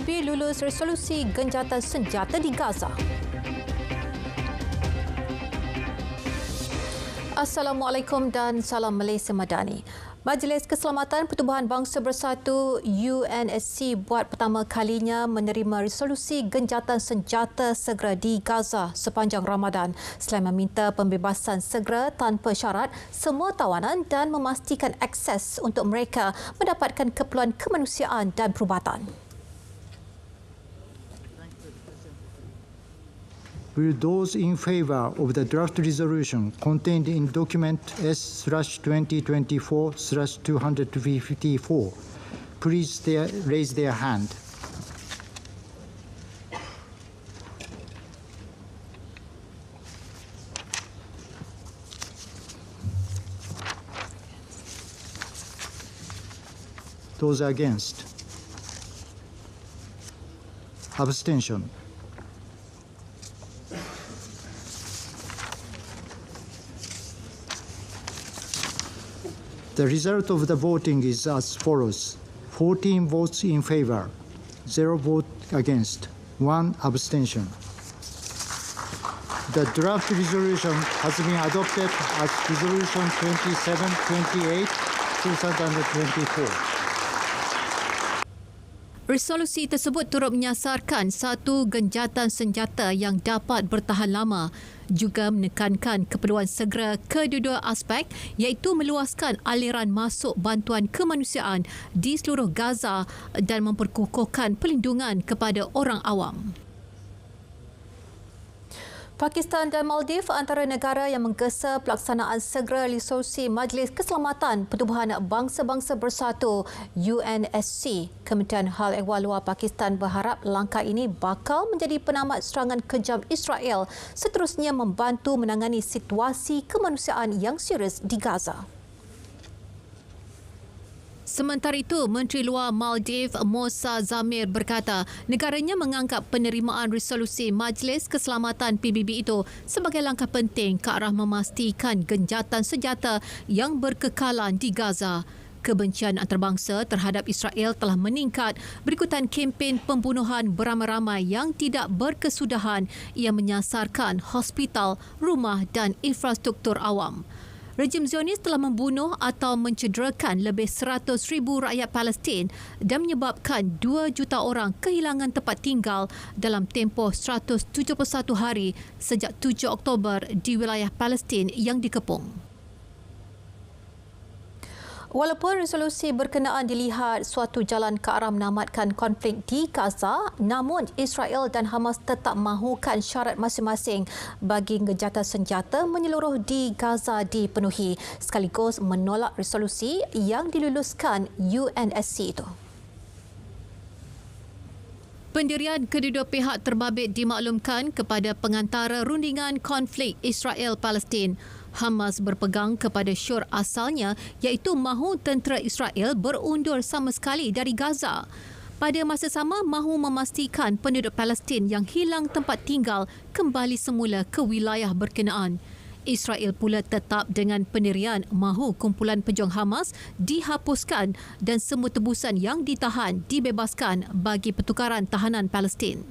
PBB lulus resolusi genjatan senjata di Gaza. Assalamualaikum dan salam Malaysia Madani. Majlis Keselamatan Pertubuhan Bangsa Bersatu UNSC buat pertama kalinya menerima resolusi genjatan senjata segera di Gaza sepanjang Ramadan selain meminta pembebasan segera tanpa syarat semua tawanan dan memastikan akses untuk mereka mendapatkan keperluan kemanusiaan dan perubatan. Will those in favor of the draft resolution contained in document S/2024/254 please raise their hand. Those against? Abstention. The result of the voting is as follows: 14 votes in favor, 0 vote against, 1 abstention. The draft resolution has been adopted as Resolution 2728/2024. Resolusi tersebut turut menyasarkan satu genjatan senjata yang dapat bertahan lama, juga menekankan keperluan segera kedua-dua aspek iaitu meluaskan aliran masuk bantuan kemanusiaan di seluruh Gaza dan memperkukuhkan perlindungan kepada orang awam. Pakistan dan Maldives antara negara yang menggesa pelaksanaan segera resolusi Majlis Keselamatan Pertubuhan Bangsa-Bangsa Bersatu UNSC. Kementerian Hal Ehwal Luar Pakistan berharap langkah ini bakal menjadi penamat serangan kejam Israel seterusnya membantu menangani situasi kemanusiaan yang serius di Gaza. Sementara itu, Menteri Luar Maldives Musa Zamir berkata negaranya menganggap penerimaan resolusi Majlis Keselamatan PBB itu sebagai langkah penting ke arah memastikan genjatan senjata yang berkekalan di Gaza. Kebencian antarabangsa terhadap Israel telah meningkat berikutan kempen pembunuhan beramai-ramai yang tidak berkesudahan yang menyasarkan hospital, rumah dan infrastruktur awam. Rejim Zionis telah membunuh atau mencederakan lebih 100,000 rakyat Palestin dan menyebabkan 2 juta orang kehilangan tempat tinggal dalam tempoh 171 hari sejak 7 Oktober di wilayah Palestin yang dikepung. Walaupun resolusi berkenaan dilihat suatu jalan ke arah menamatkan konflik di Gaza, namun Israel dan Hamas tetap mahukan syarat masing-masing bagi genjatan senjata menyeluruh di Gaza dipenuhi sekaligus menolak resolusi yang diluluskan UNSC itu. Pendirian kedua-dua pihak terbabit dimaklumkan kepada pengantara rundingan konflik Israel-Palestin. Hamas berpegang kepada syur asalnya iaitu mahu tentera Israel berundur sama sekali dari Gaza. Pada masa sama, mahu memastikan penduduk Palestin yang hilang tempat tinggal kembali semula ke wilayah berkenaan. Israel pula tetap dengan pendirian mahu kumpulan pejuang Hamas dihapuskan dan semua tebusan yang ditahan dibebaskan bagi pertukaran tahanan Palestin.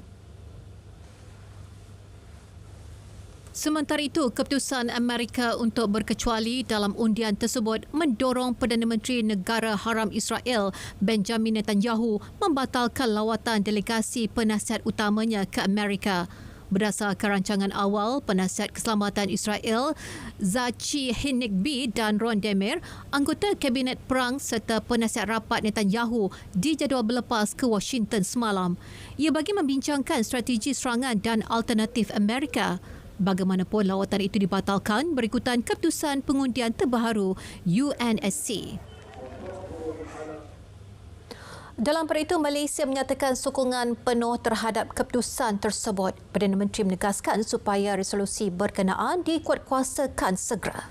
Sementara itu, keputusan Amerika untuk berkecuali dalam undian tersebut mendorong Perdana Menteri Negara Haram Israel Benjamin Netanyahu membatalkan lawatan delegasi penasihat utamanya ke Amerika. Berdasarkan rancangan awal, penasihat keselamatan Israel Zachi Hinekbi dan Ron Demir, anggota Kabinet Perang serta penasihat rapat Netanyahu dijadual berlepas ke Washington semalam. Ia bagi membincangkan strategi serangan dan alternatif Amerika. Bagaimanapun, lawatan itu dibatalkan berikutan keputusan pengundian terbaru UNSC. Dalam perkara itu, Malaysia menyatakan sokongan penuh terhadap keputusan tersebut. Perdana Menteri menegaskan supaya resolusi berkenaan dikuatkuasakan segera.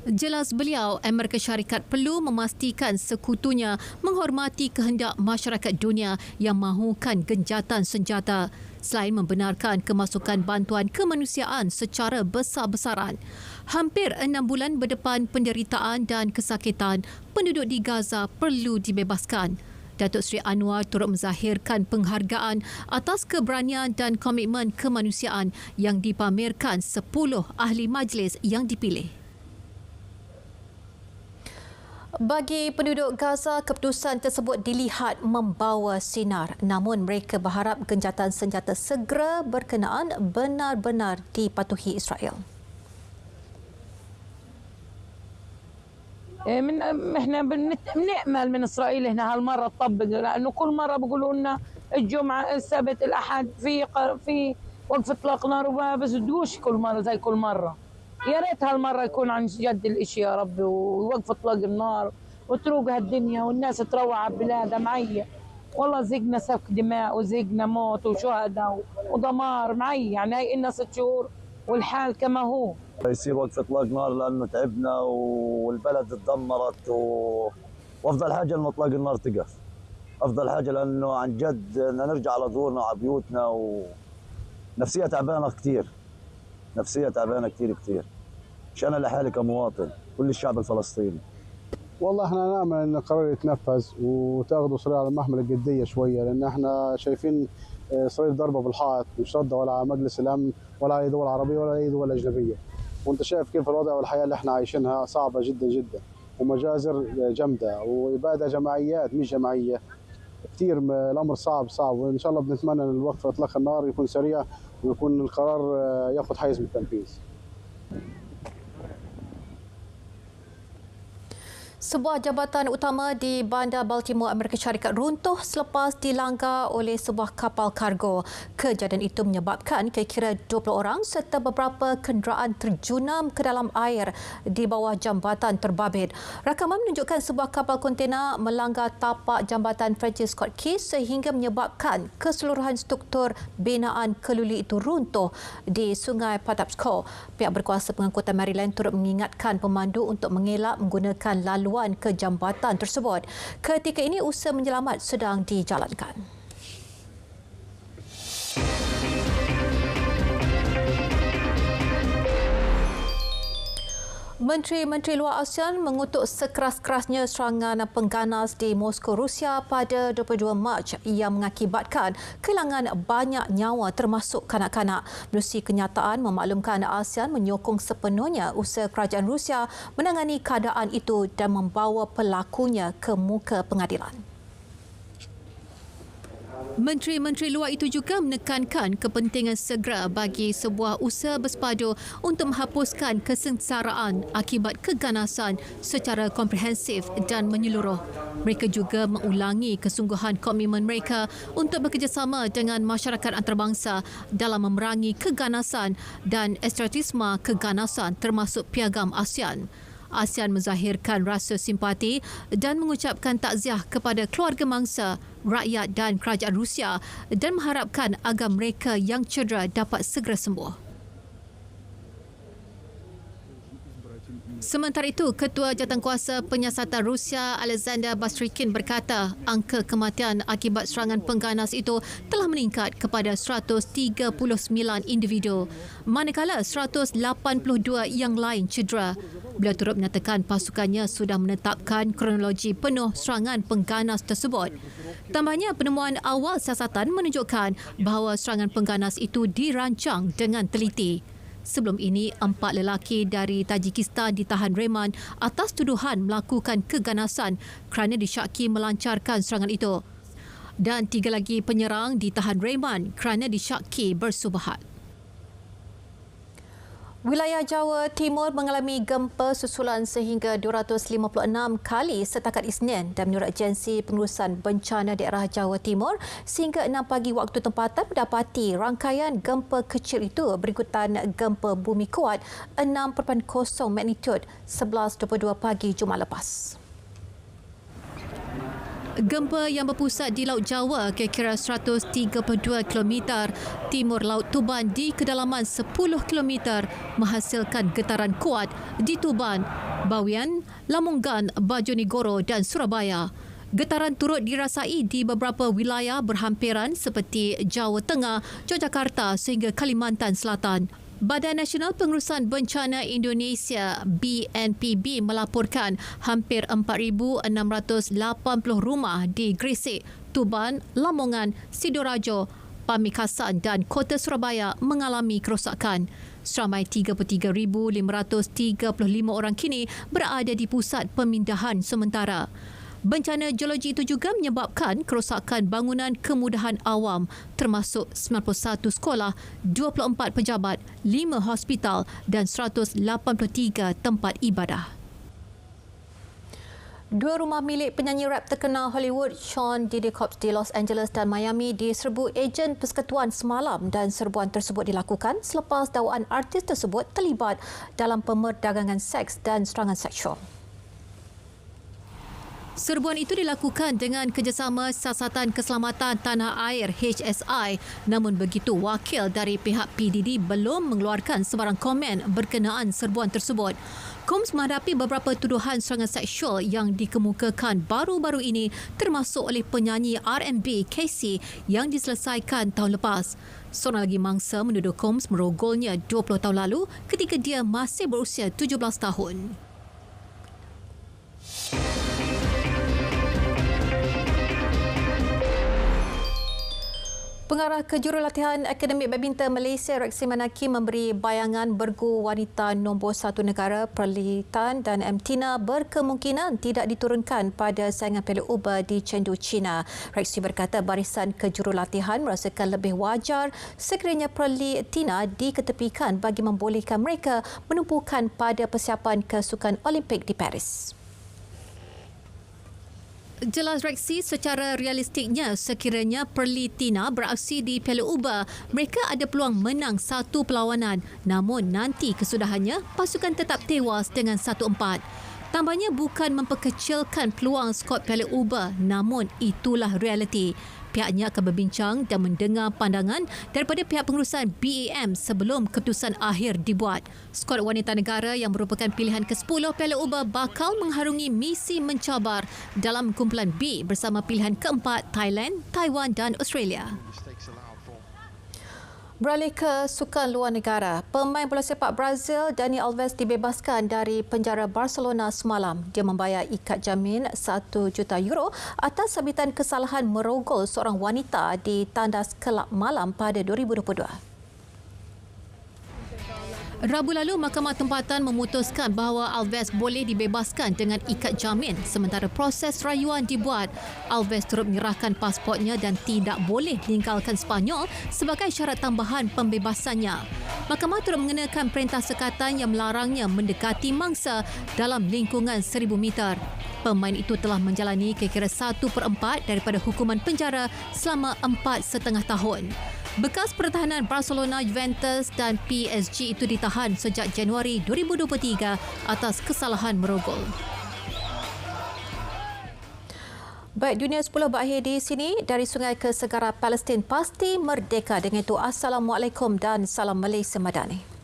Jelas beliau, Amerika Syarikat perlu memastikan sekutunya menghormati kehendak masyarakat dunia yang mahukan genjatan senjata selain membenarkan kemasukan bantuan kemanusiaan secara besar-besaran. Hampir 6 bulan berdepan penderitaan dan kesakitan, penduduk di Gaza perlu dibebaskan. Datuk Seri Anwar turut menzahirkan penghargaan atas keberanian dan komitmen kemanusiaan yang dipamerkan 10 ahli majlis yang dipilih. Bagi penduduk Gaza, keputusan tersebut dilihat membawa sinar. Namun mereka berharap gencatan senjata segera berkenaan benar-benar dipatuhi Israel. احنا بنأمل من اسرائيل هنا هالمره تطبق، لانه كل مره بيقولوا لنا الجمعه السبت الاحد في وقف اطلاق نار وما بزدوش كل مره زي كل مره. يا ريت هالمره يكون عن جد الاشي يا ربي، ويوقف اطلاق النار وتروق هالدنيا والناس تروع على بلادها معي. والله زقنا سفك دماء وزقنا موت وشهداء ودمار معي، يعني هي إلنا 6 شهور والحال كما هو. يصير وقف اطلاق نار لانه تعبنا والبلد اتدمرت وافضل حاجه انه اطلاق النار تقف. افضل حاجه لانه عن جد نرجع على دورنا وعلى بيوتنا ونفسيه تعبانه كثير. نفسيه تعبانه كثير. مش انا لحالي كمواطن، كل الشعب الفلسطيني. والله احنا نامل ان القرار يتنفذ وتاخذوا اسرائيل على المحمل الجديه شويه، لان احنا شايفين اسرائيل ضربه بالحائط، مش رده ولا على مجلس الامن ولا على اي دول عربيه ولا اي دول اجنبيه. وانت شايف كيف الوضع والحياه اللي احنا عايشينها صعبه جدا ومجازر جامده واباده جماعيات مش جماعيه كثير. الامر صعب وان شاء الله بنتمنى ان الوقف اطلاق النار يكون سريع ويكون القرار ياخذ حيز بالتنفيذ. Sebuah jabatan utama di Bandar Baltimore, Amerika Syarikat runtuh selepas dilanggar oleh sebuah kapal kargo. Kejadian itu menyebabkan kira-kira 20 orang serta beberapa kenderaan terjunam ke dalam air di bawah jambatan terbabit. Rakaman menunjukkan sebuah kapal kontena melanggar tapak jambatan Francis Scott Key sehingga menyebabkan keseluruhan struktur binaan keluli itu runtuh di Sungai Patapsco. Pihak berkuasa pengangkutan Maryland turut mengingatkan pemandu untuk mengelak menggunakan laluan ke jambatan tersebut. Ketika ini usaha menyelamat sedang dijalankan. Menteri-menteri luar ASEAN mengutuk sekeras-kerasnya serangan pengganas di Moskow, Rusia pada 22 Mac yang mengakibatkan kehilangan banyak nyawa termasuk kanak-kanak. Menerusi kenyataan memaklumkan ASEAN menyokong sepenuhnya usaha kerajaan Rusia menangani keadaan itu dan membawa pelakunya ke muka pengadilan. Menteri-menteri luar itu juga menekankan kepentingan segera bagi sebuah usaha bersepadu untuk menghapuskan kesengsaraan akibat keganasan secara komprehensif dan menyeluruh. Mereka juga mengulangi kesungguhan komitmen mereka untuk bekerjasama dengan masyarakat antarabangsa dalam memerangi keganasan dan ekstremisme keganasan termasuk piagam ASEAN. ASEAN menzahirkan rasa simpati dan mengucapkan takziah kepada keluarga mangsa, rakyat dan kerajaan Rusia dan mengharapkan agar mereka yang cedera dapat segera sembuh. Sementara itu, Ketua Jawatankuasa Penyiasatan Rusia Alexander Bastrykin berkata angka kematian akibat serangan pengganas itu telah meningkat kepada 139 individu, manakala 182 yang lain cedera. Beliau turut menyatakan pasukannya sudah menetapkan kronologi penuh serangan pengganas tersebut. Tambahnya, penemuan awal siasatan menunjukkan bahawa serangan pengganas itu dirancang dengan teliti. Sebelum ini, 4 lelaki dari Tajikistan ditahan reman atas tuduhan melakukan keganasan kerana disyaki melancarkan serangan itu. Dan 3 lagi penyerang ditahan reman kerana disyaki bersubahat. Wilayah Jawa Timur mengalami gempa susulan sehingga 256 kali setakat Isnin dan menurut Agensi Pengurusan Bencana Daerah Jawa Timur, sehingga 6 pagi waktu tempatan mendapati rangkaian gempa kecil itu berikutan gempa bumi kuat 6.0 magnitud 11.22 pagi Jumaat lepas. Gempa yang berpusat di Laut Jawa kira-kira 132 km timur Laut Tuban di kedalaman 10 km menghasilkan getaran kuat di Tuban, Bawean, Lamongan, Bojonegoro dan Surabaya. Getaran turut dirasai di beberapa wilayah berhampiran seperti Jawa Tengah, Yogyakarta sehingga Kalimantan Selatan. Badan Nasional Pengurusan Bencana Indonesia BNPB melaporkan hampir 4,680 rumah di Gresik, Tuban, Lamongan, Sidoarjo, Pamekasan dan Kota Surabaya mengalami kerosakan. Seramai 33,535 orang kini berada di pusat pemindahan sementara. Bencana geologi itu juga menyebabkan kerosakan bangunan kemudahan awam termasuk 91 sekolah, 24 pejabat, 5 hospital dan 183 tempat ibadah. Dua rumah milik penyanyi rap terkenal Hollywood Sean Diddy Combs di Los Angeles dan Miami diserbu ejen persekutuan semalam dan serbuan tersebut dilakukan selepas dakwaan artis tersebut terlibat dalam pemerdagangan seks dan serangan seksual. Serbuan itu dilakukan dengan kerjasama Siasatan Keselamatan Tanah Air HSI, namun begitu wakil dari pihak PDD belum mengeluarkan sebarang komen berkenaan serbuan tersebut. Combs menghadapi beberapa tuduhan serangan seksual yang dikemukakan baru-baru ini termasuk oleh penyanyi R&B Casey yang diselesaikan tahun lepas. Seorang lagi mangsa menuduh Combs merogolnya 20 tahun lalu ketika dia masih berusia 17 tahun. Pengarah Kejurulatihan Akademik Badminton Malaysia Rexy Manaki memberi bayangan bergu wanita nombor 1 negara Perlitan dan Tina berkemungkinan tidak diturunkan pada saingan Piala UBA di Chengdu, China. Rexy berkata barisan kejurulatihan merasakan lebih wajar sekiranya Perlitina diketepikan bagi membolehkan mereka menumpukan pada persiapan kesukan Olimpik di Paris. Jelas Rexy, secara realistiknya sekiranya Perlitina beraksi di Piala UBA, mereka ada peluang menang satu perlawanan. Namun nanti kesudahannya, pasukan tetap tewas dengan 1-4. Tambahnya bukan memperkecilkan peluang skot Piala UBA, namun itulah realiti. Pihaknya akan berbincang dan mendengar pandangan daripada pihak pengurusan BAM sebelum keputusan akhir dibuat. Skuad wanita negara yang merupakan pilihan ke-10 Piala UBA bakal mengharungi misi mencabar dalam kumpulan B bersama pilihan keempat Thailand, Taiwan dan Australia. Beralih ke sukan luar negara, pemain bola sepak Brazil Dani Alves dibebaskan dari penjara Barcelona semalam. Dia membayar ikat jamin €1 juta atas sabitan kesalahan merogol seorang wanita di tandas kelab malam pada 2022. Rabu lalu, Mahkamah Tempatan memutuskan bahawa Alves boleh dibebaskan dengan ikat jamin sementara proses rayuan dibuat. Alves turut menyerahkan pasportnya dan tidak boleh meninggalkan Sepanyol sebagai syarat tambahan pembebasannya. Mahkamah turut mengenakan perintah sekatan yang melarangnya mendekati mangsa dalam lingkungan 1,000 meter. Pemain itu telah menjalani kira-kira 1/4 daripada hukuman penjara selama 4,5 tahun. Bekas pertahanan Barcelona, Juventus dan PSG itu ditahan sejak Januari 2023 atas kesalahan merogol. Baik, Dunia 10 berakhir di sini. Dari sungai ke segara Palestin pasti merdeka. Dengan itu, Assalamualaikum dan salam Malaysia Madani.